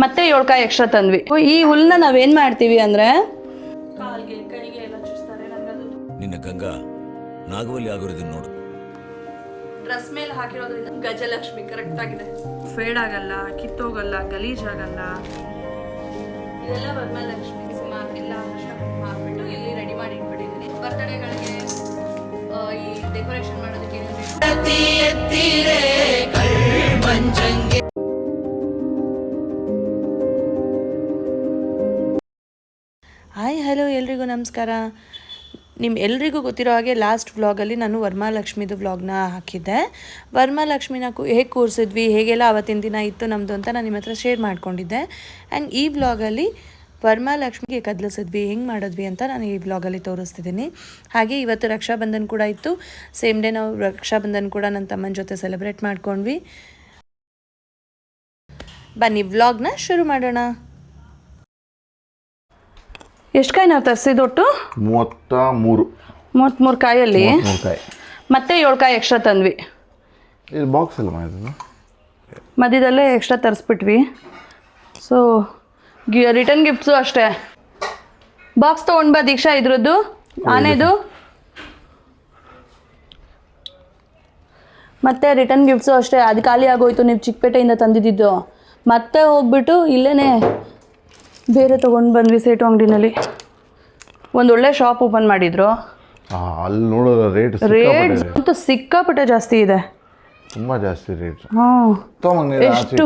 ಮತ್ತೆ 7 ಕಾಯಿ ಎಕ್ಸ್ಟ್ರಾ ತಂದ್ವಿ. ಈ ಹುಲ್ನ ನಾವೇನ್ ಮಾಡ್ತೀವಿ ಅಂದ್ರೆ ಕಾಲ್ಗೆ ಕೈಗೆ ಎಲ್ಲ ಚುಚ್ತಾರೆ. ನಿನ್ನ ಗಂಗಾ ನಾಗವಲ್ಲಿ ಆಗೋರಿದನ್ನ ನೋಡು. ಡ್ರೆಸ್ ಮೇಲೆ ಹಾಕಿರೋದ್ರಿಂದ ಗಜಲಕ್ಷ್ಮಿ ಕರೆಕ್ಟ್ ಆಗಿದೆ. ಫೇಡ್ ಆಗಲ್ಲ, ಕಿತ್ತೋಗಲ್ಲ, ಗಲೀಜ್ ಆಗಲ್ಲ. ಇದೆಲ್ಲ ವರಮಹಾಲಕ್ಷ್ಮಿ ಎಲ್ಲ ಹಾಕ್ಬಿಟ್ಟು ಇಲ್ಲಿ ರೆಡಿ ಮಾಡಿ ಇಟ್ಬಿಟ್ಟಿದ್ದೀನಿ. ಬರ್ತ್ಡೇಗಳಿಗೆ ಈ ಡೆಕೋರೇಷನ್ ಮಾಡೋದಕ್ಕೆ ಹಾಯ್ ಹಲೋ ಎಲ್ರಿಗೂ ನಮಸ್ಕಾರ. ಎಲ್ರಿಗೂ ಗೊತ್ತಿರೋ ಹಾಗೆ ಲಾಸ್ಟ್ ವ್ಲಾಗಲ್ಲಿ ನಾನು ವರಮಹಾಲಕ್ಷ್ಮಿದು ವ್ಲಾಗ್ನ ಹಾಕಿದ್ದೆ. ವರಮಹಾಲಕ್ಷ್ಮಿನ ಹೇಗೆ ಕೂರಿಸಿದ್ವಿ, ಹೇಗೆಲ್ಲ ಆವತ್ತಿನ ದಿನ ಇತ್ತು ನಮ್ಮದು ಅಂತ ನಾನು ನಿಮ್ಮ ಹತ್ರ ಶೇರ್ ಮಾಡ್ಕೊಂಡಿದ್ದೆ. ಆ್ಯಂಡ್ ಈ ವ್ಲಾಗಲ್ಲಿ ವರಮಹಾಲಕ್ಷ್ಮಿಗೆ ಕದಲಿಸಿದ್ವಿ, ಹೆಂಗೆ ಮಾಡಿದ್ವಿ ಅಂತ ನಾನು ಈ ವ್ಲಾಗಲ್ಲಿ ತೋರಿಸ್ತಿದ್ದೀನಿ. ಹಾಗೆ ಇವತ್ತು ರಕ್ಷಾಬಂಧನ್ ಕೂಡ ಇತ್ತು. ಸೇಮ್ ಡೇ ನಾವು ರಕ್ಷಾಬಂಧನ್ ಕೂಡ ನನ್ನ ತಮ್ಮನ ಜೊತೆ ಸೆಲೆಬ್ರೇಟ್ ಮಾಡ್ಕೊಂಡ್ವಿ. ಬನ್ನಿ ವ್ಲಾಗ್ನ ಶುರು ಮಾಡೋಣ. ಎಷ್ಟು ಕಾಯಿ ನಾವು ತರಿಸಿದೊಟ್ಟು? 33 ಕಾಯಲ್ಲಿ ಮತ್ತೆ 7 ಕಾಯಿ ಎಕ್ಸ್ಟ್ರಾ ತಂದ್ವಿ. ಬಾಕ್ಸ್ ಎಲ್ಲ ಮಧ್ಯದಲ್ಲೇ ಎಕ್ಸ್ಟ್ರಾ ತರಿಸ್ಬಿಟ್ವಿ. ಸೊ ರಿಟರ್ನ್ ಗಿಫ್ಟ್ಸು ಅಷ್ಟೇ. ಬಾಕ್ಸ್ ತೊಗೊಂಡು ಬಾ ದೀಕ್ಷಾ, ಇದ್ರದ್ದು ಆನೆದು. ಮತ್ತೆ ರಿಟರ್ನ್ ಗಿಫ್ಟ್ಸು ಅಷ್ಟೇ. ಅದು ಖಾಲಿ ಆಗೋಯ್ತು, ನೀವು ಚಿಕ್ಕಪೇಟೆಯಿಂದ ತಂದಿದ್ದು. ಮತ್ತೆ ಹೋಗ್ಬಿಟ್ಟು ಇಲ್ಲೇ ಬೇರೆ ತೊಗೊಂಡು ಬಂದ್ವಿ ಸೇಟು ಅಂಗಡಿನಲ್ಲಿ. ಒಂದೊಳ್ಳೆ ಶಾಪ್ ಓಪನ್ ಮಾಡಿದ್ರು. ಅಲ್ಲಿ ನೋಡೋದು ರೇಟ್ ಅಂತೂ ಸಿಕ್ಕಾಪಟ್ಟೆ ಜಾಸ್ತಿ ಇದೆ, ತುಂಬ ಜಾಸ್ತಿ ರೇಟ್. ಹಾಂ, ಎಷ್ಟು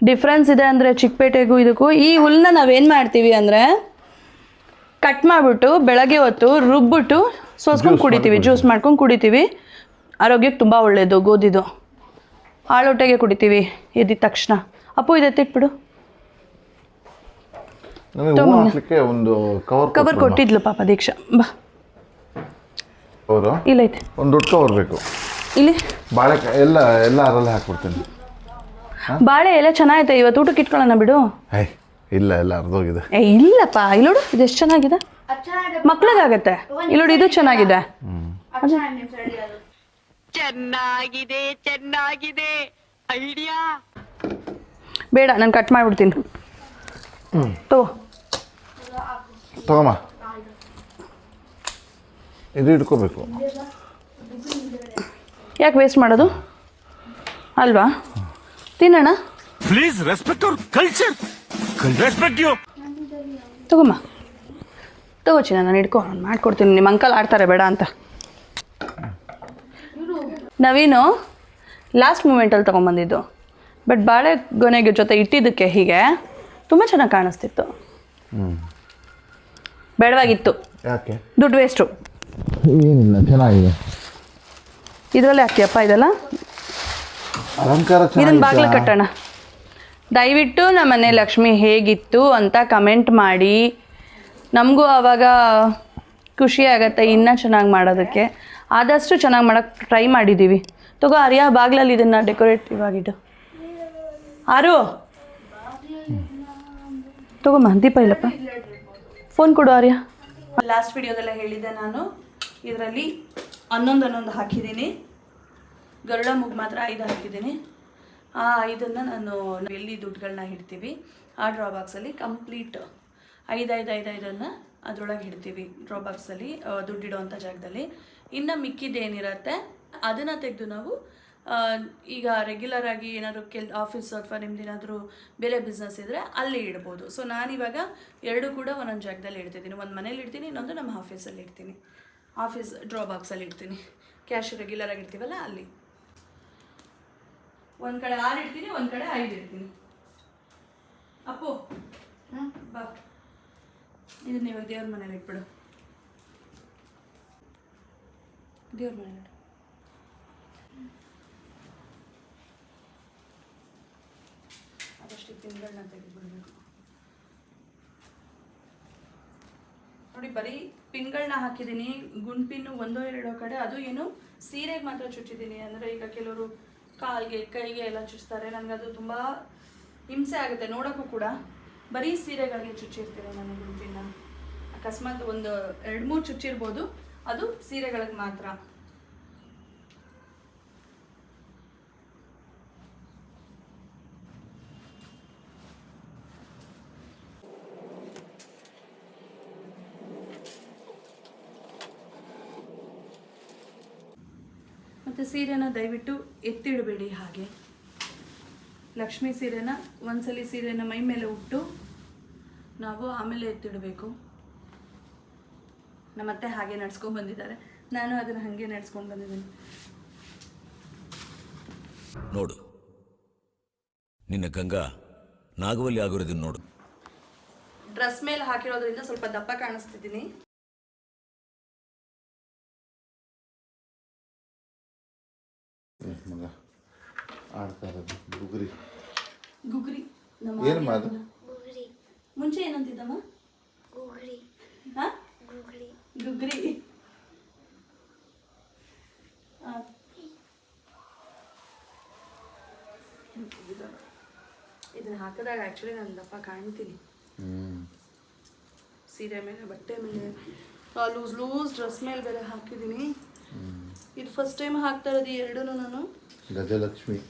ಡಿಫ್ರೆನ್ಸ್ ಇದೆ ಅಂದರೆ ಚಿಕ್ಕಪೇಟೆಗೂ ಇದಕ್ಕೂ. ಈ ಹುಲ್ಲನ್ನ ನಾವೇನು ಮಾಡ್ತೀವಿ ಅಂದರೆ ಕಟ್ ಮಾಡಿಬಿಟ್ಟು ಬೆಳಗ್ಗೆ ಹೊತ್ತು ರುಬ್ಬಿಟ್ಟು ಸೋಸ್ಕೊಂಡು ಕುಡಿತೀವಿ, ಜ್ಯೂಸ್ ಮಾಡ್ಕೊಂಡು ಕುಡಿತೀವಿ. ಆರೋಗ್ಯಕ್ಕೆ ತುಂಬ ಒಳ್ಳೆಯದು. ಗೋಧಿದು ಹಾಳೊಟ್ಟೆಗೆ ಕುಡಿತೀವಿ ಎದ್ದಿದ ತಕ್ಷಣ. ಅಪ್ಪು ಇದೆ ತಿಟ್ಬಿಡು. ಒಂದು ಕವರ್ ಕೊಟ್ಟಿದ್ಲು ಪಾಪ ದೀಕ್ಷಾ. ಬಾ, ಇಲ್ಲೈತೆ ಒಂದು ದೊಡ್ಡ ಕವರ್ ಬೇಕು. ಇಲ್ಲಿ ಬಾಳೆಕಾಯಿ ಎಲ್ಲ ಅದರಲ್ಲೇ ಹಾಕ್ಬಿಡ್ತೀನಿ. ಬಾಳೆ ಎಲೆ ಚೆನ್ನಾಗೈತೆ, ಇವತ್ತು ಊಟಕ್ಕೆ ಇಟ್ಕೊಳ್ಳೋಣ ಬಿಡು. ಇಲ್ಲ ಅರ್ಧೋಗಿದೆ. ಇಲ್ಲಪ್ಪ, ಇಲ್ಲೋಡು ಇದು ಎಷ್ಟು ಚೆನ್ನಾಗಿದೆ, ಮಕ್ಳಿಗಾಗತ್ತೆ. ಇಲ್ಲೋಡು ಇದು ಚೆನ್ನಾಗಿದೆ. ಚೆನ್ನಾಗಿದೆ ಐಡಿಯಾ. ಬೇಡ, ನಾನು ಕಟ್ ಮಾಡಿಬಿಡ್ತೀನಿ. ತಗೋಮ್ಮ, ಇದು ಇಟ್ಕೋಬೇಕು. ಯಾಕೆ ವೇಸ್ಟ್ ಮಾಡೋದು ಅಲ್ವಾ? ತಿನ್ನೋಣ. Please respect our culture, respect you. ತಗೋಮ್ಮ, ತಗೋಚಿನ, ನಾನು ಇಟ್ಕೊ, ನಾನು ಮಾಡ್ಕೊಡ್ತೀನಿ. ನಿಮ್ಮ ಅಂಕಲ್ ಆಡ್ತಾರೆ ಬೇಡ ಅಂತ. ನವೀನು ಲಾಸ್ಟ್ ಮೂಮೆಂಟಲ್ಲಿ ತೊಗೊಂಬಂದಿದ್ದು. ಬಟ್ ಬಾಳೆ ಗೊನೆಗೆ ಜೊತೆ ಇಟ್ಟಿದ್ದಕ್ಕೆ ಹೀಗೆ ತುಂಬ ಚೆನ್ನಾಗಿ ಕಾಣಿಸ್ತಿತ್ತು. ಬೇಡವಾಗಿತ್ತು, ಯಾಕೆ ದುಡ್ಡು ವೇಸ್ಟು. ಏನಿಲ್ಲ, ಚೆನ್ನಾಗಿದೆ. ಇದರಲ್ಲೇ ಹಾಕ್ತಿಯಪ್ಪ ಇದೆಲ್ಲ ಅಲಂಕಾರ. ಇದನ್ನ ಬಾಗಿಲು ಕಟ್ಟೋಣ. ದಯವಿಟ್ಟು ನಮ್ಮ ಮನೆ ಲಕ್ಷ್ಮಿ ಹೇಗಿತ್ತು ಅಂತ ಕಮೆಂಟ್ ಮಾಡಿ. ನಮಗೂ ಆವಾಗ ಖುಷಿ ಆಗತ್ತೆ ಇನ್ನೂ ಚೆನ್ನಾಗಿ ಮಾಡೋದಕ್ಕೆ. ಆದಷ್ಟು ಚೆನ್ನಾಗಿ ಮಾಡೋಕ್ಕೆ ಟ್ರೈ ಮಾಡಿದ್ದೀವಿ. ತಗೋ ಆರ್ಯ, ಬಾಗಿಲಲ್ಲಿ ಇದನ್ನು ಡೆಕೋರೇಟಿವ್ ಆಗಿಟ್ಟು. ಆರು ತಗೋಮ್ಮ, ದೀಪ ಇಲ್ಲಪ್ಪ, ಫೋನ್ ಕೊಡು ಆರ್ಯ. ಲಾಸ್ಟ್ ವಿಡಿಯೋದಲ್ಲೇ ಹೇಳಿದ್ದೆ ನಾನು, ಇದರಲ್ಲಿ ಹನ್ನೊಂದು ಹಾಕಿದ್ದೀನಿ. ಗರುಡ ಮುಗ್ ಮಾತ್ರ 5 ಹಾಕಿದ್ದೀನಿ. ಆ 5 ನಾನು ಎಲ್ಲಿ ದುಡ್ಡುಗಳನ್ನ ಇಡ್ತೀವಿ ಆ ಡ್ರಾ ಬಾಕ್ಸಲ್ಲಿ ಕಂಪ್ಲೀಟ್ 5 ಅದರೊಳಗೆ ಇಡ್ತೀವಿ. ಡ್ರಾ ಬಾಕ್ಸಲ್ಲಿ ದುಡ್ಡಿಡೋವಂಥ ಜಾಗದಲ್ಲಿ. ಇನ್ನು ಮಿಕ್ಕಿದ್ದೇನಿರುತ್ತೆ ಅದನ್ನು ತೆಗೆದು ನಾವು ಈಗ ರೆಗ್ಯುಲರ್ ಆಗಿ ಏನಾದರೂ ಆಫೀಸ್ ಅಥವಾ ನಿಮ್ದೇನಾದರೂ ಬೇರೆ ಬಿಸ್ನೆಸ್ ಇದ್ದರೆ ಅಲ್ಲಿ ಇಡ್ಬೋದು. ಸೊ ನಾನಿವಾಗ 2 ಕೂಡ ಒಂದೊಂದು ಜಾಗದಲ್ಲಿ ಇಡ್ತಿದ್ದೀನಿ. ಒಂದು ಮನೇಲಿ ಇಡ್ತೀನಿ, ಇನ್ನೊಂದು ನಮ್ಮ ಆಫೀಸಲ್ಲಿ ಇಡ್ತೀನಿ. ಆಫೀಸ್ ಡ್ರಾ ಬಾಕ್ಸಲ್ಲಿ ಇಡ್ತೀನಿ. ಕ್ಯಾಶ್ ರೆಗ್ಯುಲರ್ ಆಗಿ ಇಡ್ತೀವಲ್ಲ ಅಲ್ಲಿ. ಒಂದು ಕಡೆ 6 ಇಡ್ತೀನಿ, ಒಂದು ಕಡೆ 5 ಇಡ್ತೀನಿ. ಅಪ್ಪು ಬಾ, ಇದನ್ನ ಇವಾಗ ದೇವ್ರ ಮನೇಲಿ ಇಟ್ಬಿಡು. ದೇವ್ರ ಮನೇಲಿ ಅದಷ್ಟು ಪಿನ್ಗಳನ್ನ ತೆಗೆದುಬಿಡ್ಬೇಕು. ನೋಡಿ, ಬರೀ ಪಿನ್ಗಳನ್ನ ಹಾಕಿದ್ದೀನಿ. ಗುಂಡ್ ಪಿನ್ನು 1-2 ಕಡೆ. ಅದು ಏನು ಸೀರೆಗೆ ಮಾತ್ರ ಚುಚ್ಚಿದ್ದೀನಿ. ಅಂದರೆ ಈಗ ಕೆಲವರು ಕಾಲ್ಗೆ ಕೈಗೆ ಎಲ್ಲ ಚುಚ್ತಾರೆ. ನನಗದು ತುಂಬ ಹಿಂಸೆ ಆಗುತ್ತೆ ನೋಡೋಕ್ಕೂ ಕೂಡ. ಬರೀ ಸೀರೆಗಳಿಗೆ ಚುಚ್ಚಿರ್ತೀನಿ ನಾನು ಗುಂಡ್ ಪಿನ್ನ. ಅಕಸ್ಮಾತ್ ಒಂದು 2-3 ಚುಚ್ಚಿರ್ಬೋದು, ಅದು ಸೀರೆಗಳಿಗೆ ಮಾತ್ರ. ಮತ್ತು ಸೀರೆನ ದಯವಿಟ್ಟು ಎತ್ತಿಡಬೇಡಿ. ಹಾಗೆ ಲಕ್ಷ್ಮೀ ಸೀರೆನ ಒಂದ್ಸಲಿ ಸೀರೆನ ಮೈ ಮೇಲೆ ಉಟ್ಟು ನಾವು ಆಮೇಲೆ ಎತ್ತಿಡಬೇಕು. ನಮ್ಮತ್ತೆ ಹಾಗೆ ನಡ್ಸ್ಕೊಂಡು ಬಂದಿದ್ದಾರೆ, ನಾನು ಅದನ್ನು ಹಾಗೆ ನಡ್ಸ್ಕೊಂಡು ಬಂದಿದ್ದೀನಿ. ನೋಡು, ನಿನ್ನ ಗಂಗಾ ನಾಗವಲ್ಲಿ ಆಗಿರೋದನ್ನ ನೋಡು. ಡ್ರೆಸ್ ಮೇಲೆ ಹಾಕಿರೋದ್ರಿಂದ ಸ್ವಲ್ಪ ದಪ್ಪ ಕಾಣಿಸ್ತಿದ್ದೀನಿ. ಮಗ ಆಡ್ತಾ ಇರೋದು ಗುಗ್ರಿ ಗುಗ್ರಿ ಏನು ಮಾಡು ಮುಂಚೆ ಏನಂತಿದ್ದಮ್ಮ? ಹಾ ಗುಗ್ರಿ. ಇದನ್ನ ಹಾಕಿದಾಗ ಆ್ಯಕ್ಚುಲಿ ನಾನು ದಪ್ಪ ಕಾಣ್ತೀನಿ. ಸೀರೆ ಮೇಲೆ, ಬಟ್ಟೆ ಮೇಲೆ, ಲೂಸ್ ಲೂಸ್ ಡ್ರೆಸ್ ಮೇಲೆ ಬೇರೆ ಹಾಕಿದ್ದೀನಿ. ಇದು ಫಸ್ಟ್ ಟೈಮ್ ಹಾಕ್ತಾ ಇರೋದು ಎರಡೂ ನಾನು.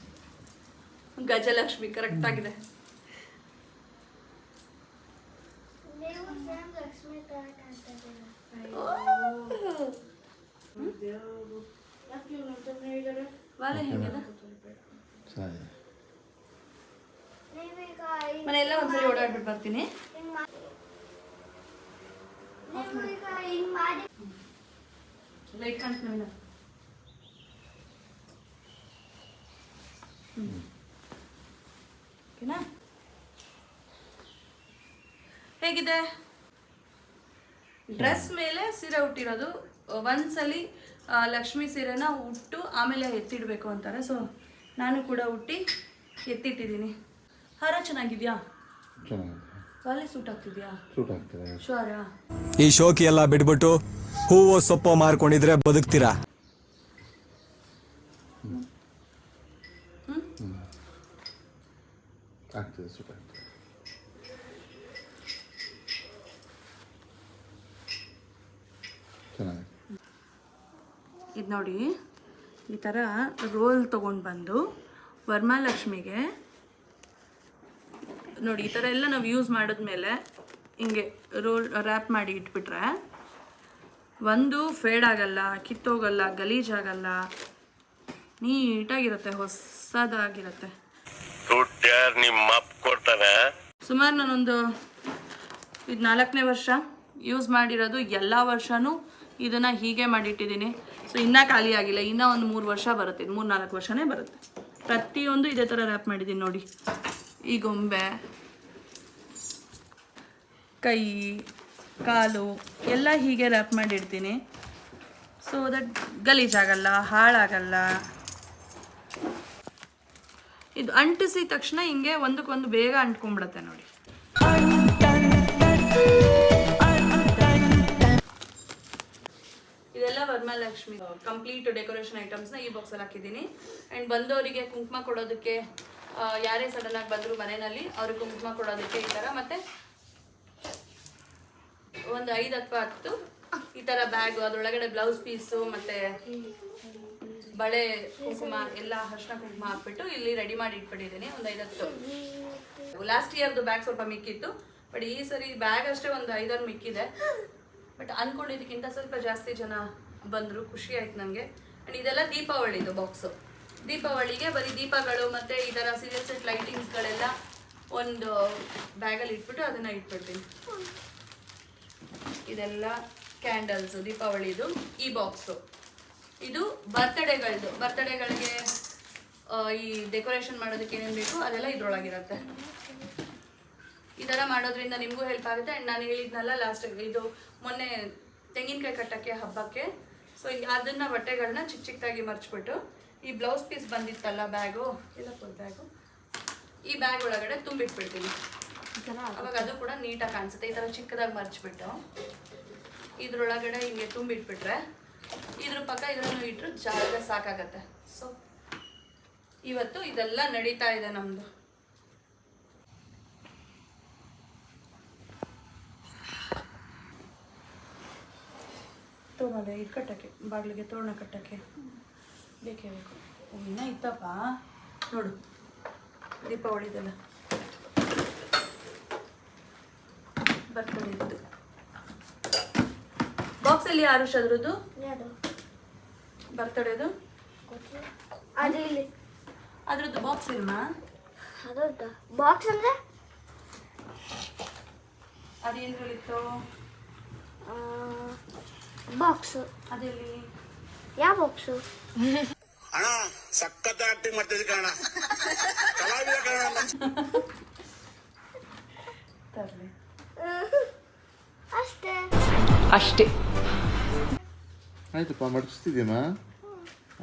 ಗಜಲಕ್ಷ್ಮಿ ಕರೆಕ್ಟ್ ಆಗಿದೆ. ವಾಲೆ ಹೆಂಗಿದೆ ಮನೆಯೆಲ್ಲ ಒಂದ್ಸಲಿ ಓಡಾಡ್ಬಿಟ್ಟು ಬರ್ತೀನಿ. ಲೈಟ್ ಕಾಣ್ತೀನಿ. ಓಕೆನಾ? ಹೇಗಿದೆ? ಡ್ರೆಸ್ ಮೇಲೆ ಸೀರೆ ಉಟ್ಟಿರೋದು. ಒಂದ್ಸಲಿ ಲಕ್ಷ್ಮೀ ಸೀರೆನ ಉಟ್ಟು ಆಮೇಲೆ ಎತ್ತಿಡಬೇಕು ಅಂತಾರೆ. ಸೊ ನಾನು ಕೂಡ ಉಟ್ಟಿ ಎತ್ತಿಟ್ಟಿದ್ದೀನಿ. ಹಾರ ಚೆನ್ನಾಗಿದ್ಯಾ? ವಾಲೆ ಸೂಟ್ ಆಗ್ತಿದ್ಯಾ? ಶೋರಾ? ಈ ಶೋಕಿ ಎಲ್ಲ ಬಿಟ್ಬಿಟ್ಟು ಹೂವು ಸೊಪ್ಪು ಮಾರ್ಕೊಂಡಿದ್ರೆ ಬದುಕ್ತೀರಾ? ಆಗ್ತದೆ, ಸೂಟ್ ಆಗ್ತದೆ. ಚೆನ್ನಾಗಿ ಇದು ನೋಡಿ, ಈ ಥರ ರೋಲ್ ತೊಗೊಂಡು ಬಂದು ವರಮಹಾಲಕ್ಷ್ಮಿಗೆ ನೋಡಿ, ಈ ಥರ ಎಲ್ಲ ನಾವು ಯೂಸ್ ಮಾಡಿದ್ಮೇಲೆ ಹಿಂಗೆ ರೋಲ್ ರ್ಯಾಪ್ ಮಾಡಿ ಇಟ್ಬಿಟ್ರೆ ಒಂದು ಫೇಡ್ ಆಗಲ್ಲ, ಕಿತ್ತೋಗಲ್ಲ, ಗಲೀಜಾಗಲ್ಲ, ನೀಟಾಗಿರುತ್ತೆ, ಹೊಸದಾಗಿರುತ್ತೆ. ಸುಮಾರು ನಾನೊಂದು ಇದು 4ನೇ ವರ್ಷ ಯೂಸ್ ಮಾಡಿರೋದು. ಎಲ್ಲ ವರ್ಷವೂ ಇದನ್ನು ಹೀಗೆ ಮಾಡಿಟ್ಟಿದ್ದೀನಿ. ಸೊ ಇನ್ನೂ ಖಾಲಿ ಆಗಿಲ್ಲ, ಇನ್ನೂ ಒಂದು 3 ವರ್ಷ ಬರುತ್ತೆ. 3-4 ವರ್ಷನೇ ಬರುತ್ತೆ. ಪ್ರತಿಯೊಂದು ಇದೇ ಥರ ರ್ಯಾಪ್ ಮಾಡಿದ್ದೀನಿ ನೋಡಿ. ಈ ಗೊಂಬೆ, ಕೈ, ಕಾಲು ಎಲ್ಲ ಹೀಗೆ ರ್ಯಾಪ್ ಮಾಡಿರ್ತೀನಿ. ಸೊ ದಟ್ ಗಲೀಜಾಗಲ್ಲ, ಹಾಳಾಗಲ್ಲ. ಇದು ಅಂಟಿಸಿದ ತಕ್ಷಣ ಹಿಂಗೆ ಒಂದಕ್ಕೊಂದು ಬೇಗ ಅಂಟ್ಕೊಂಡ್ಬಿಡುತ್ತೆ ನೋಡಿ. ಇದೆಲ್ಲ ವರಮಹಾಲಕ್ಷ್ಮಿ ಕಂಪ್ಲೀಟ್ ಡೆಕೋರೇಷನ್ ಐಟಮ್ಸ್ನ ಈ ಬಾಕ್ಸಲ್ಲಿ ಹಾಕಿದ್ದೀನಿ. ಆ್ಯಂಡ್ ಬಂದವರಿಗೆ ಕುಂಕುಮ ಕೊಡೋದಕ್ಕೆ, ಯಾರೇ ಸಡನ್ನಾಗಿ ಬಂದರು ಮನೆಯಲ್ಲಿ ಅವ್ರಿಗೆ ಕುಂಕುಮ ಕೊಡೋದಕ್ಕೆ ಈ ಥರ, ಮತ್ತು ಒಂದು 5 ಅಥವಾ 10 ಈ ಥರ ಬ್ಯಾಗು, ಅದರೊಳಗಡೆ ಬ್ಲೌಸ್ ಪೀಸು ಮತ್ತು ಬಳೆ, ಕುಂಕುಮ ಎಲ್ಲ ಅರ್ಶಿನ ಕುಂಕುಮ ಹಾಕ್ಬಿಟ್ಟು ಇಲ್ಲಿ ರೆಡಿ ಮಾಡಿ ಇಟ್ಬಿಟ್ಟಿದ್ದೀನಿ. ಒಂದು 5-10. ಲಾಸ್ಟ್ ಇಯರ್ದು ಬ್ಯಾಗ್ ಸ್ವಲ್ಪ ಮಿಕ್ಕಿತ್ತು, ಬಟ್ ಈ ಸರಿ ಬ್ಯಾಗ್ ಅಷ್ಟೇ ಒಂದು 5-6 ಮಿಕ್ಕಿದೆ. ಬಟ್ ಅಂದ್ಕೊಂಡಿದ್ದಕ್ಕಿಂತ ಸ್ವಲ್ಪ ಜಾಸ್ತಿ ಜನ ಬಂದರು, ಖುಷಿ ಆಯ್ತು ನನಗೆ. ಆ್ಯಂಡ್ ಇದೆಲ್ಲ ದೀಪಾವಳಿದು ಬಾಕ್ಸು. ದೀಪಾವಳಿಗೆ ಬರೀ ದೀಪಗಳು ಮತ್ತು ಈ ಥರ ಸೀರಿಯಲ್ ಸೆಟ್ ಲೈಟಿಂಗ್ಸ್ಗಳೆಲ್ಲ ಒಂದು ಬ್ಯಾಗಲ್ಲಿ ಇಟ್ಬಿಟ್ಟು ಅದನ್ನು ಇಟ್ಬಿಡ್ತೀನಿ. ಇದೆಲ್ಲ ಕ್ಯಾಂಡಲ್ಸು ದೀಪಾವಳಿದು. ಈ ಬಾಕ್ಸು ಇದು ಬರ್ತಡೇಗಳಿಗೆ ಈ ಡೆಕೋರೇಷನ್ ಮಾಡೋದಕ್ಕೆ ಏನೇನು ಬೇಕು ಅದೆಲ್ಲ ಇದ್ರೊಳಗಿರುತ್ತೆ. ಈ ಥರ ಮಾಡೋದ್ರಿಂದ ನಿಮಗೂ ಹೆಲ್ಪ್ ಆಗುತ್ತೆ. ಆ್ಯಂಡ್ ನಾನು ಹೇಳಿದ್ನಲ್ಲ ಲಾಸ್ಟ್, ಇದು ಮೊನ್ನೆ ತೆಂಗಿನಕಾಯಿ ಕಟ್ಟೋಕ್ಕೆ ಹಬ್ಬಕ್ಕೆ, ಸೊ ಅದನ್ನು ಬಟ್ಟೆಗಳನ್ನ ಚಿಕ್ಕದಾಗಿ ಮರ್ಚ್ಬಿಟ್ಟು ಈ ಬ್ಲೌಸ್ ಪೀಸ್ ಬಂದಿತ್ತಲ್ಲ ಬ್ಯಾಗು, ಎಲ್ಲ ಫುಲ್ ಬ್ಯಾಗು, ಈ ಬ್ಯಾಗ್ ಒಳಗಡೆ ತುಂಬಿಟ್ಬಿಡ್ತೀನಿ. ಅವಾಗ ಅದು ಕೂಡ ನೀಟಾಗಿ ಕಾಣಿಸುತ್ತೆ. ಈ ಥರ ಚಿಕ್ಕದಾಗಿ ಮರ್ಚ್ಬಿಟ್ಟು ಇದ್ರೊಳಗಡೆ ಹಿಂಗೆ ತುಂಬಿಟ್ಬಿಟ್ರೆ ಇದ್ರ ಪಕ್ಕ ಇದನ್ನು ಇಟ್ಟರು ಜಾಗ ಸಾಕಾಗತ್ತೆ. ಸೊ ಇವತ್ತು ಇದೆಲ್ಲ ನಡೀತಾ ಇದೆ ನಮ್ಮದು. ತೋರಣ ಇದು ಕಟ್ಟಕ್ಕೆ, ಬಾಗಿಲಿಗೆ ತೋರಣ ಕಟ್ಟಕ್ಕೆ ಬೇಕೇ ಬೇಕು. ಇನ್ನೂ ಇತ್ತಪ್ಪ ನೋಡು, ದೀಪಾವಳಿದೆಲ್ಲ ಬರ್ತಡೇದು ಬಾಕ್ಸಲ್ಲಿ ಯಾರು ಅದ್ರದ್ದು ಬರ್ತಡೇದು ಅದು ಇಲ್ಲಿ ಅದ್ರದ್ದು ಬಾಕ್ಸ್ ಇಲ್ಮಾ? ಅದೌದಾ ಬಾಕ್ಸ್ ಅಂದ್ರೆ ಅದೇನ್ರಲ್ಲಿತ್ತು? ಬಾಕ್ಸು. ಅದೆಲ್ಲಿ? ಯಾವ ಬಾಕ್ಸು? ಅಣ್ಣ ಸಖತ್ ಆಕ್ಟಿಂಗ್ ಮಾಡ್ತಿದ್ದೆ ಕಣ, ಕಲಾವಿದ ಕಣ. ತರ್ಲಿ ಅಷ್ಟೇ. ಅಷ್ಟೇ. ಆಯ್ತಪ್ಪ, ಮಡಚಿಸ್ತಿದ್ಯಮ್ಮ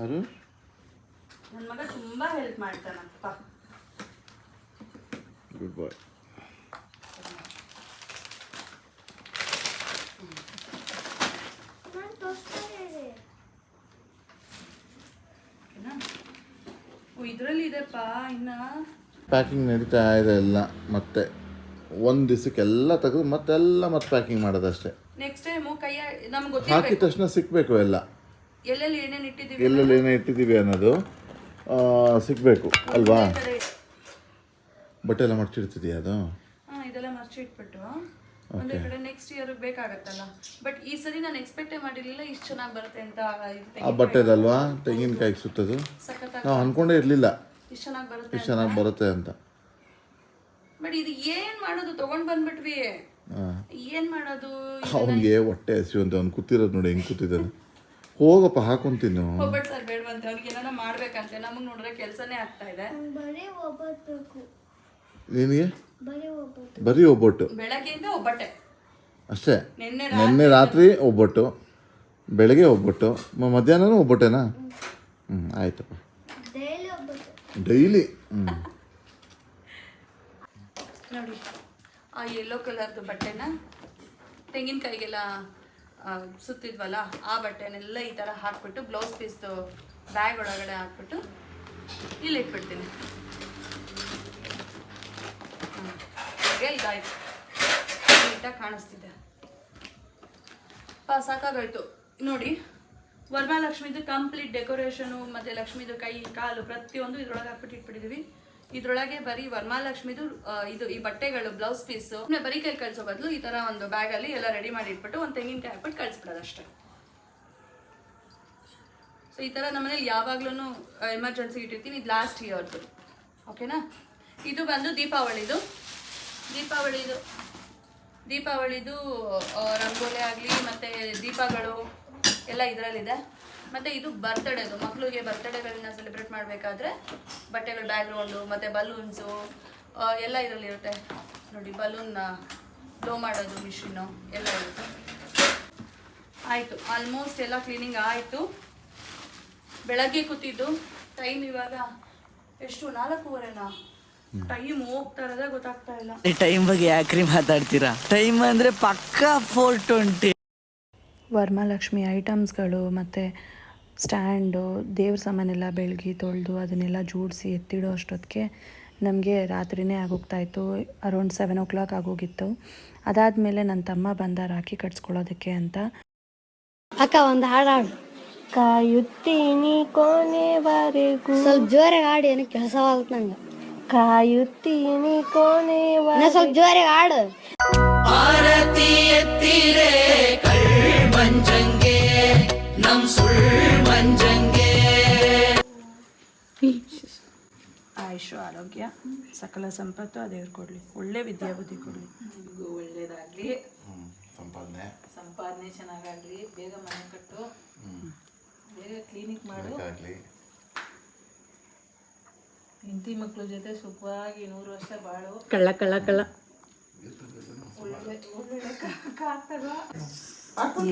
ಅವರು. ನನ್ನ ಮಗ ತುಂಬಾ ಹೆಲ್ಪ್ ಮಾಡ್ತಾನಪ್ಪ. ಗುಡ್ ಬಾಯ್. ನಾನು ತೋರಿಸ್ತಾ ಇದೆ. ಇದರಲ್ಲಿ ಇದೆಪ್ಪ ಇನ್ನ. ಪ್ಯಾಕಿಂಗ್ ನಡೀತಾ ಇದೆ ಎಲ್ಲ. ಮತ್ತೆ ಒಂದು ದಿವಸಕ್ಕೆಲ್ಲ ತೆಗೆದು ಮತ್ತೆಲ್ಲ ಮತ್ತೆ ಪ್ಯಾಕಿಂಗ್ ಮಾಡೋದಷ್ಟೇ. ನೆಕ್ಸ್ಟ್ ಟೈಮು ಕೈಯ ನಮ್ಗೆ ಹಾಕಿದ ಗೊತ್ತಿರಬೇಕು ತಕ್ಷಣ ಸಿಕ್ಕಬೇಕು ಎಲ್ಲ. ಎಲ್ಲೆಲ್ಲಿ ಏನೇನು ಇಟ್ಟಿದ್ದೀವಿ ಎಲ್ಲೆಲ್ಲಿ ಏನೇ ಇಟ್ಟಿದ್ದೀವಿ ಅನ್ನೋದು ಸಿಗಬೇಕು ಅಲ್ವಾ? ಬಟ್ಟೆ ಎಲ್ಲ ಮಡ್ಚಿಡ್ತಿದೆಯಾ ಅದು? ಹಾಂ, ಇದೆಲ್ಲ ಮರ್ಚಿಟ್ಬಿಟ್ಟು ಒಂದೇ ಕಡೆ ನೆಕ್ಸ್ಟ್ ಇಯರ್ ಬೇಕಾಗತ್ತಲ್ಲ. ಬಟ್ ಈ ಸರಿ ನಾನು ಎಕ್ಸ್ಪೆಕ್ಟೇ ಮಾಡಿರಲಿಲ್ಲ ಇಷ್ಟು ಚೆನ್ನಾಗಿ ಬರುತ್ತೆ ಅಂತ. ಆ ಬಟ್ಟೆದಲ್ವಾ ತೆಂಗಿನಕಾಯಿ ಸುತ್ತೋದು? ಸಖತ್ತಾಗಿ ನಾವು ಅಂದ್ಕೊಂಡೇ ಇರಲಿಲ್ಲ ಇಷ್ಟು ಚೆನ್ನಾಗಿ ಬರುತ್ತೆ. ಇಷ್ಟು ಚೆನ್ನಾಗಿ ಬರುತ್ತೆ ಅಂತ. ಬಟ್ ಇದು ಏನ್ ಮಾಡೋದು? ತಗೊಂಡ್ ಬಂದ್ಬಿಟ್ವಿ, ಏನ್ ಮಾಡೋದು? ಅವನಿಗೆ ಹೊಟ್ಟೆ ಹಸಿವು ಅಂತ ಅವ್ನು ಕೂತಿರೋದು ನೋಡಿ, ಹೆಂಗೆ ಕೂತಿದ್ದಾನೆ. ಹೋಗಪ್ಪ ಹಾಕೊಂತೀನಿ. ಹೋಗ್ಬೇಡ ಸರ್, ಬೇಡವಂತೆ. ಅವ್ನಿಗೆ ಏನಾರ ಮಾಡ್ಬೇಕಂತೆ. ನಮಗೆ ನೋಡಿದ್ರೆ ಕೆಲಸನೇ ಆಗ್ತಾ ಇದೆ. ಬರೀ ಒಬ್ಬಟ್ಟು ಬೇಕು. ನಿನಗೆ ಬರೀ ಒಬ್ಬಟ್ಟು. ಬರೀ ಒಬ್ಬಟ್ಟು ಬೆಳಗ್ಗೆಯಿಂದ ಒಬ್ಬಟ್ಟೆ ಅಷ್ಟೇ. ನಿನ್ನೆ ನಿನ್ನೆ ರಾತ್ರಿ ಒಬ್ಬಟ್ಟು, ಬೆಳಗ್ಗೆ ಒಬ್ಬಟ್ಟು, ಮಧ್ಯಾಹ್ನನೂ ಒಬ್ಬಟ್ಟೇನಾ? ಆಯ್ತಪ್ಪ. ಡೈಲಿ ಒಬ್ಬಟ್ಟು. ಡೈಲಿ. ನೋಡಿ, ಆ ಯೆಲ್ಲೋ ಕಲರ್ದು ಬಟ್ಟೆನ ತೆಂಗಿನಕಾಯಿಗೆಲ್ಲ ಸುತ್ತಿದ್ವಲ್ಲ, ಆ ಬಟ್ಟೆನೆಲ್ಲ ಈ ಥರ ಹಾಕ್ಬಿಟ್ಟು ಬ್ಲೌಸ್ ಪೀಸ್ದು ಬ್ಯಾಗ್ ಒಳಗಡೆ ಹಾಕ್ಬಿಟ್ಟು ಇಲ್ಲಿ ಇಟ್ಬಿಡ್ತೀನಿ. ಇದಾಯ್ತು, ನೀಟಾಗಿ ಕಾಣಿಸ್ತಿದೆ. ಸಾಕಾಗೋಯ್ತು ನೋಡಿ. ವರಮಹಾಲಕ್ಷ್ಮಿದು ಕಂಪ್ಲೀಟ್ ಡೆಕೋರೇಷನು ಮತ್ತು ಲಕ್ಷ್ಮಿದು ಕೈ ಕಾಲು ಪ್ರತಿಯೊಂದು ಇದ್ರೊಳಗೆ ಹಾಕ್ಬಿಟ್ಟು ಇಟ್ಬಿಟ್ಟಿದ್ದೀವಿ. ಇದ್ರೊಳಗೆ ಬರೀ ವರಮಹಾಲಕ್ಷ್ಮಿದು ಇದು ಈ ಬಟ್ಟೆಗಳು ಬ್ಲೌಸ್ ಪೀಸು ಬರೀ ಕೈ ಕಳಿಸೋ ಬದಲು ಈ ಥರ ಒಂದು ಬ್ಯಾಗಲ್ಲಿ ಎಲ್ಲ ರೆಡಿ ಮಾಡಿ ಇಟ್ಬಿಟ್ಟು ಒಂದು ತೆಂಗಿನಕಾಯಿ ಹಾಕ್ಬಿಟ್ಟು ಕಳಿಸ್ಬಿಡೋದು ಅಷ್ಟೇ. ಸೊ ಈ ಥರ ನಮ್ಮನೇಲಿ ಯಾವಾಗ್ಲೂ ಎಮರ್ಜೆನ್ಸಿ ಇಟ್ಟಿರ್ತೀನಿ. ಇದು ಲಾಸ್ಟ್ ಇಯರ್ದು, ಓಕೆನಾ? ಇದು ಬಂದು ದೀಪಾವಳಿದು ರಂಗೋಲಿ ಆಗಲಿ ಮತ್ತು ದೀಪಗಳು ಎಲ್ಲ ಇದರಲ್ಲಿದೆ. ಮತ್ತು ಇದು ಬರ್ತ್ಡೇದು, ಮಕ್ಕಳಿಗೆ ಬರ್ತ್ಡೇಗಳನ್ನ ಸೆಲೆಬ್ರೇಟ್ ಮಾಡಬೇಕಾದ್ರೆ ಬಟ್ಟೆಗಳು, ಬ್ಯಾಕ್ಗ್ರೌಂಡು ಮತ್ತು ಬಲೂನ್ಸು ಎಲ್ಲ ಇದರಲ್ಲಿರುತ್ತೆ ನೋಡಿ. ಬಲೂನ್ನ ಬ್ಲೋ ಮಾಡೋದು ಮಿಷಿನು ಎಲ್ಲ ಇರುತ್ತೆ. ಆಯಿತು, ಆಲ್ಮೋಸ್ಟ್ ಎಲ್ಲ ಕ್ಲೀನಿಂಗ್ ಆಯಿತು. ಬೆಳಗ್ಗೆ ಕೂತಿದ್ದು ಟೈಮ್ ಇವಾಗ ಎಷ್ಟು? 4:15. ಟೈಮ್ ಹೋಗ್ತಾ ಇರೋದೇ ಗೊತ್ತಾಗ್ತಾ ಇಲ್ಲ. ಟೈಮ್ ಬಗ್ಗೆ ಯಾಕ್ರಿ ಮಾತಾಡ್ತೀರಾ? ಟೈಮ್ ಅಂದರೆ ಪಕ್ಕಾ 4:20. ವರಮಹಾಲಕ್ಷ್ಮಿ ಐಟಮ್ಸ್ಗಳು ಮತ್ತು ಸ್ಟ್ಯಾಂಡು, ದೇವ್ರ ಸಾಮಾನೆಲ್ಲ ಬೆಳಗ್ಗೆ ತೊಳೆದು ಅದನ್ನೆಲ್ಲ ಜೋಡಿಸಿ ಎತ್ತಿಡೋ ಅಷ್ಟೊತ್ತಿಗೆ ನಮಗೆ ರಾತ್ರಿನೇ ಆಗೋಗ್ತಾಯಿತ್ತು. ಅರೌಂಡ್ 7 o'clock ಆಗೋಗಿತ್ತು. ಅದಾದಮೇಲೆ ನನ್ನ ತಮ್ಮ ಬಂದ ರಾಖಿ ಕಟ್ಸ್ಕೊಳ್ಳೋದಕ್ಕೆ ಅಂತ. ಅಕ್ಕ ಒಂದು ಹಾಡು ಕಾಯುತ್ತೀನಿ ಕೊನೆವರೆಗೂ. ಸ್ವಲ್ಪ ಜೋರಾಗಿ ಹಾಡು, ಏನು ಕೆಲಸವಾಗುತ್ತೆ ನಂಗೆ. ಕಾಯುತ್ತೀನಿ ಕೊನೆವರೆಗೂ. ಸ್ವಲ್ಪ ಜೋರಾಗಿ ಹಾಡು. ಆರತಿ ಎತ್ತಿರೆ ಕಳ್ಮಂಜಂಗೆ ನಮ್ ಸುಳ್ ಮಂಜಂಗೆ. ಆಯುಷು, ಆರೋಗ್ಯ, ಸಕಲ ಸಂಪತ್ತು ಆ ದೇವ್ರು ಕೊಡಲಿ. ಒಳ್ಳೆ ವಿದ್ಯಾಬುದ್ಧಿ ಕೊಡಲಿ. ಒಳ್ಳೇದಾಗಲಿ, ಸಂಪಾದನೆ ಚೆನ್ನಾಗಾಗಲಿ, ಬೇಗ ಮನೆ ಕಟ್ಟು, ಬೇಗ ಕ್ಲಿನಿಕ್ ಮಾಡು, ಹೆಂಡತಿ ಮಕ್ಕಳ ಜೊತೆ ಸುಖವಾಗಿ 100 ವರ್ಷ ಬಾಳು. ಕಳ್ಳ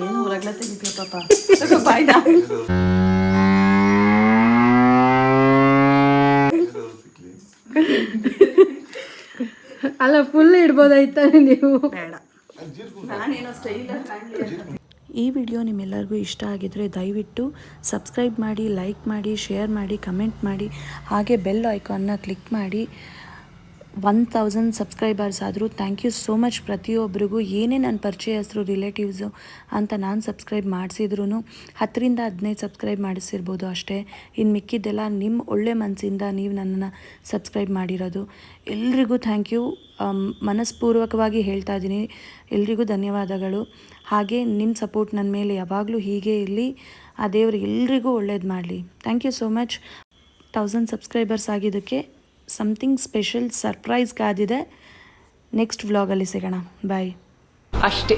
ಏನು ಹೊರಗ್ಲ ತೆಗಿತೀವಿ ಪಾಪ. ಬಾಯ್ನ ಅಲ್ಲ, ಫುಲ್ ಇಡ್ಬೋದಾಯ್ತಾನೆ ನೀವು. ಬೇಡ, ನಾನೇನೋ ಸ್ಟೈಲಾಗಿ ಕಾಣಲಿ. ಈ ವಿಡಿಯೋ ನಿಮ್ಮೆಲ್ಲರಿಗೂ ಇಷ್ಟ ಆಗಿದ್ರೆ ದಯವಿಟ್ಟು ಸಬ್ಸ್ಕ್ರೈಬ್ ಮಾಡಿ, ಲೈಕ್ ಮಾಡಿ, ಶೇರ್ ಮಾಡಿ, ಕಮೆಂಟ್ ಮಾಡಿ, ಹಾಗೆ ಬೆಲ್ ಐಕಾನ್ನ ಕ್ಲಿಕ್ ಮಾಡಿ. 1000 ಸಬ್ಸ್ಕ್ರೈಬರ್ಸ್ ಆದರೂ ಥ್ಯಾಂಕ್ ಯು ಸೋ ಮಚ್ ಪ್ರತಿಯೊಬ್ಬರಿಗೂ. ಏನೇ ನನ್ನ ಪರಿಚಯಸ್ಥರು ರಿಲೇಟಿವ್ಸು ಅಂತ ನಾನು ಸಬ್ಸ್ಕ್ರೈಬ್ ಮಾಡಿಸಿದ್ರು 10ರಿಂದ 15 ಸಬ್ಸ್ಕ್ರೈಬ್ ಮಾಡಿಸಿರ್ಬೋದು ಅಷ್ಟೇ. ಇನ್ನು ಮಿಕ್ಕಿದ್ದೆಲ್ಲ ನಿಮ್ಮ ಒಳ್ಳೆ ಮನಸ್ಸಿಂದ ನೀವು ನನ್ನನ್ನು ಸಬ್ಸ್ಕ್ರೈಬ್ ಮಾಡಿರೋದು. ಎಲ್ರಿಗೂ ಥ್ಯಾಂಕ್ ಯು. ಮನಸ್ಪೂರ್ವಕವಾಗಿ ಹೇಳ್ತಾ ಇದ್ದೀನಿ, ಎಲ್ರಿಗೂ ಧನ್ಯವಾದಗಳು. ಹಾಗೆ ನಿಮ್ಮ ಸಪೋರ್ಟ್ ನನ್ನ ಮೇಲೆ ಯಾವಾಗಲೂ ಹೀಗೆ ಇರಲಿ. ಆ ದೇವರು ಎಲ್ರಿಗೂ ಒಳ್ಳೇದು ಮಾಡಲಿ. Thank you so much. 1000 subscribers ಆಗಿದ್ದಕ್ಕೆ ಸಮಥಿಂಗ್ ಸ್ಪೆಷಲ್ ಸರ್ಪ್ರೈಸ್ ಕಾದಿದೆ. ನೆಕ್ಸ್ಟ್ ವ್ಲಾಗಲ್ಲಿ ಸಿಗೋಣ. ಬಾಯ್. ಅಷ್ಟೇ.